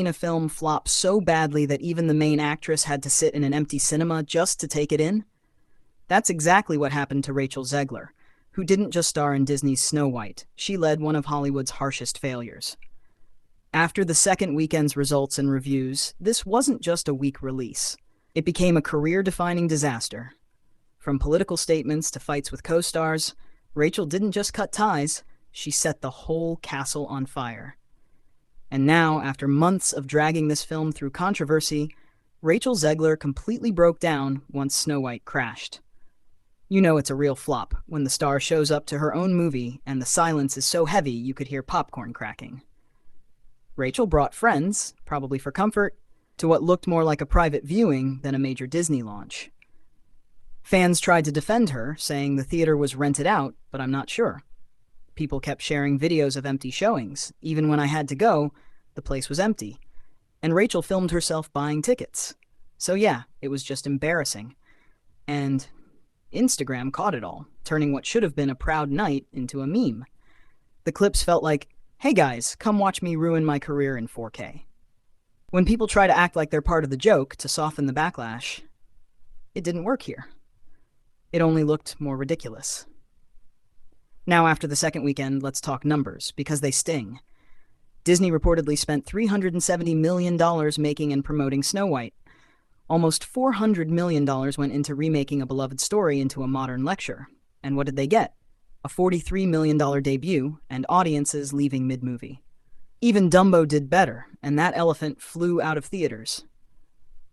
A film flop so badly that even the main actress had to sit in an empty cinema just to take it in? That's exactly what happened to Rachel Zegler, who didn't just star in Disney's Snow White, she led one of Hollywood's harshest failures. After the second weekend's results and reviews, this wasn't just a weak release. It became a career-defining disaster. From political statements to fights with co-stars, Rachel didn't just cut ties, she set the whole castle on fire. And now, after months of dragging this film through controversy, Rachel Zegler completely broke down once Snow White crashed. You know it's a real flop when the star shows up to her own movie and the silence is so heavy you could hear popcorn cracking. Rachel brought friends, probably for comfort, to what looked more like a private viewing than a major Disney launch. Fans tried to defend her, saying the theater was rented out, but I'm not sure. People kept sharing videos of empty showings. Even when I had to go, the place was empty. And Rachel filmed herself buying tickets. So yeah, it was just embarrassing. And Instagram caught it all, turning what should have been a proud night into a meme. The clips felt like, hey guys, come watch me ruin my career in 4K. When people try to act like they're part of the joke to soften the backlash, it didn't work here. It only looked more ridiculous. Now, after the second weekend, let's talk numbers, because they sting. Disney reportedly spent $370 million making and promoting Snow White. Almost $400 million went into remaking a beloved story into a modern lecture. And what did they get? A $43 million debut, and audiences leaving mid-movie. Even Dumbo did better, and that elephant flew out of theaters.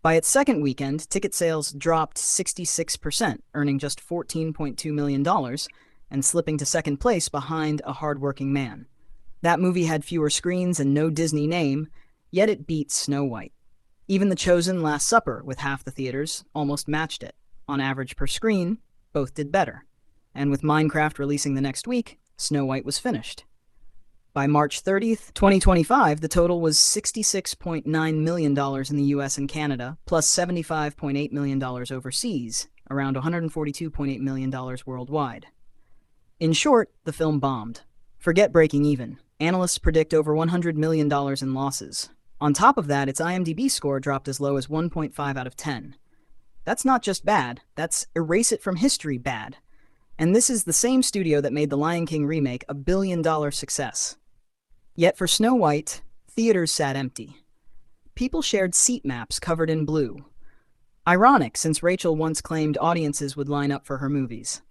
By its second weekend, ticket sales dropped 66%, earning just $14.2 million, and slipping to second place behind A Hard-Working Man. That movie had fewer screens and no Disney name, yet it beat Snow White. Even The Chosen Last Supper, with half the theaters, almost matched it. On average per screen, both did better. And with Minecraft releasing the next week, Snow White was finished. By March 30th, 2025, the total was $66.9 million in the US and Canada, plus $75.8 million overseas, around $142.8 million worldwide. In short, the film bombed. Forget breaking even. Analysts predict over $100 million in losses. On top of that, its IMDb score dropped as low as 1.5 out of 10. That's not just bad, that's erase it from history bad. And this is the same studio that made the Lion King remake a billion-dollar success. Yet for Snow White, theaters sat empty. People shared seat maps covered in blue. Ironic, since Rachel once claimed audiences would line up for her movies.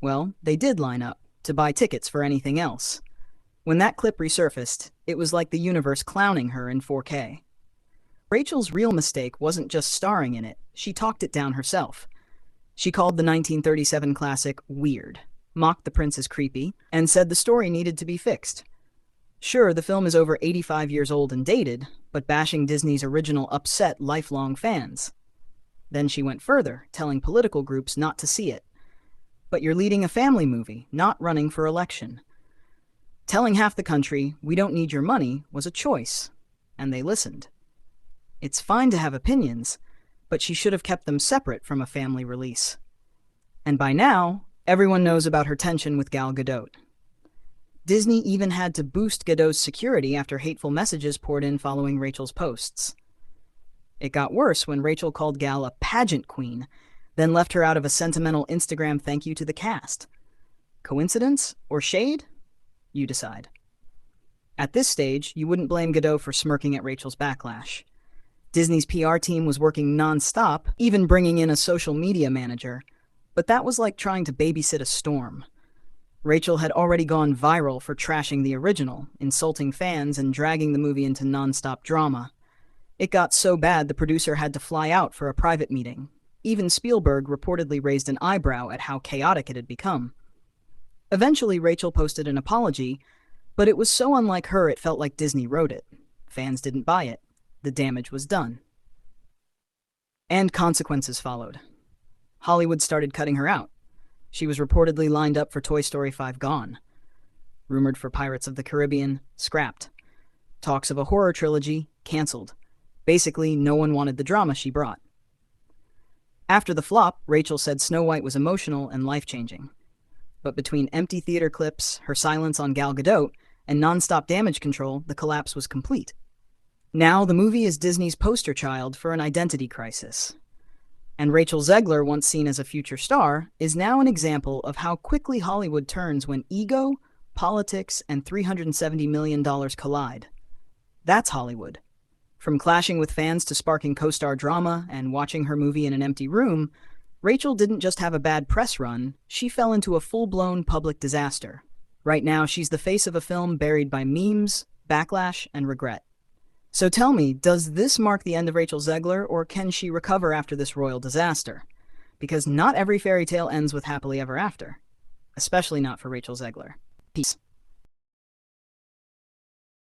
Well, they did line up, to buy tickets for anything else. When that clip resurfaced, it was like the universe clowning her in 4K. Rachel's real mistake wasn't just starring in it, she talked it down herself. She called the 1937 classic weird, mocked the prince as creepy, and said the story needed to be fixed. Sure, the film is over 85 years old and dated, but bashing Disney's original upset lifelong fans. Then she went further, telling political groups not to see it. But you're leading a family movie, not running for election. Telling half the country, we don't need your money, was a choice, and they listened. It's fine to have opinions, but she should have kept them separate from a family release. And by now, everyone knows about her tension with Gal Gadot. Disney even had to boost Gadot's security after hateful messages poured in following Rachel's posts. It got worse when Rachel called Gal a pageant queen, then left her out of a sentimental Instagram thank you to the cast. Coincidence or shade? You decide. At this stage, you wouldn't blame Gadot for smirking at Rachel's backlash. Disney's PR team was working non-stop, even bringing in a social media manager, but that was like trying to babysit a storm. Rachel had already gone viral for trashing the original, insulting fans, and dragging the movie into non-stop drama. It got so bad the producer had to fly out for a private meeting. Even Spielberg reportedly raised an eyebrow at how chaotic it had become. Eventually, Rachel posted an apology, but it was so unlike her it felt like Disney wrote it. Fans didn't buy it. The damage was done. And consequences followed. Hollywood started cutting her out. She was reportedly lined up for Toy Story 5 gone. Rumored for Pirates of the Caribbean, scrapped. Talks of a horror trilogy, canceled. Basically, no one wanted the drama she brought. After the flop, Rachel said Snow White was emotional and life-changing. But between empty theater clips, her silence on Gal Gadot, and non-stop damage control, the collapse was complete. Now, the movie is Disney's poster child for an identity crisis. And Rachel Zegler, once seen as a future star, is now an example of how quickly Hollywood turns when ego, politics, and $370 million collide. That's Hollywood. From clashing with fans to sparking co-star drama and watching her movie in an empty room, Rachel didn't just have a bad press run, she fell into a full-blown public disaster. Right now, she's the face of a film buried by memes, backlash, and regret. So tell me, does this mark the end of Rachel Zegler, or can she recover after this royal disaster? Because not every fairy tale ends with happily ever after. Especially not for Rachel Zegler. Peace.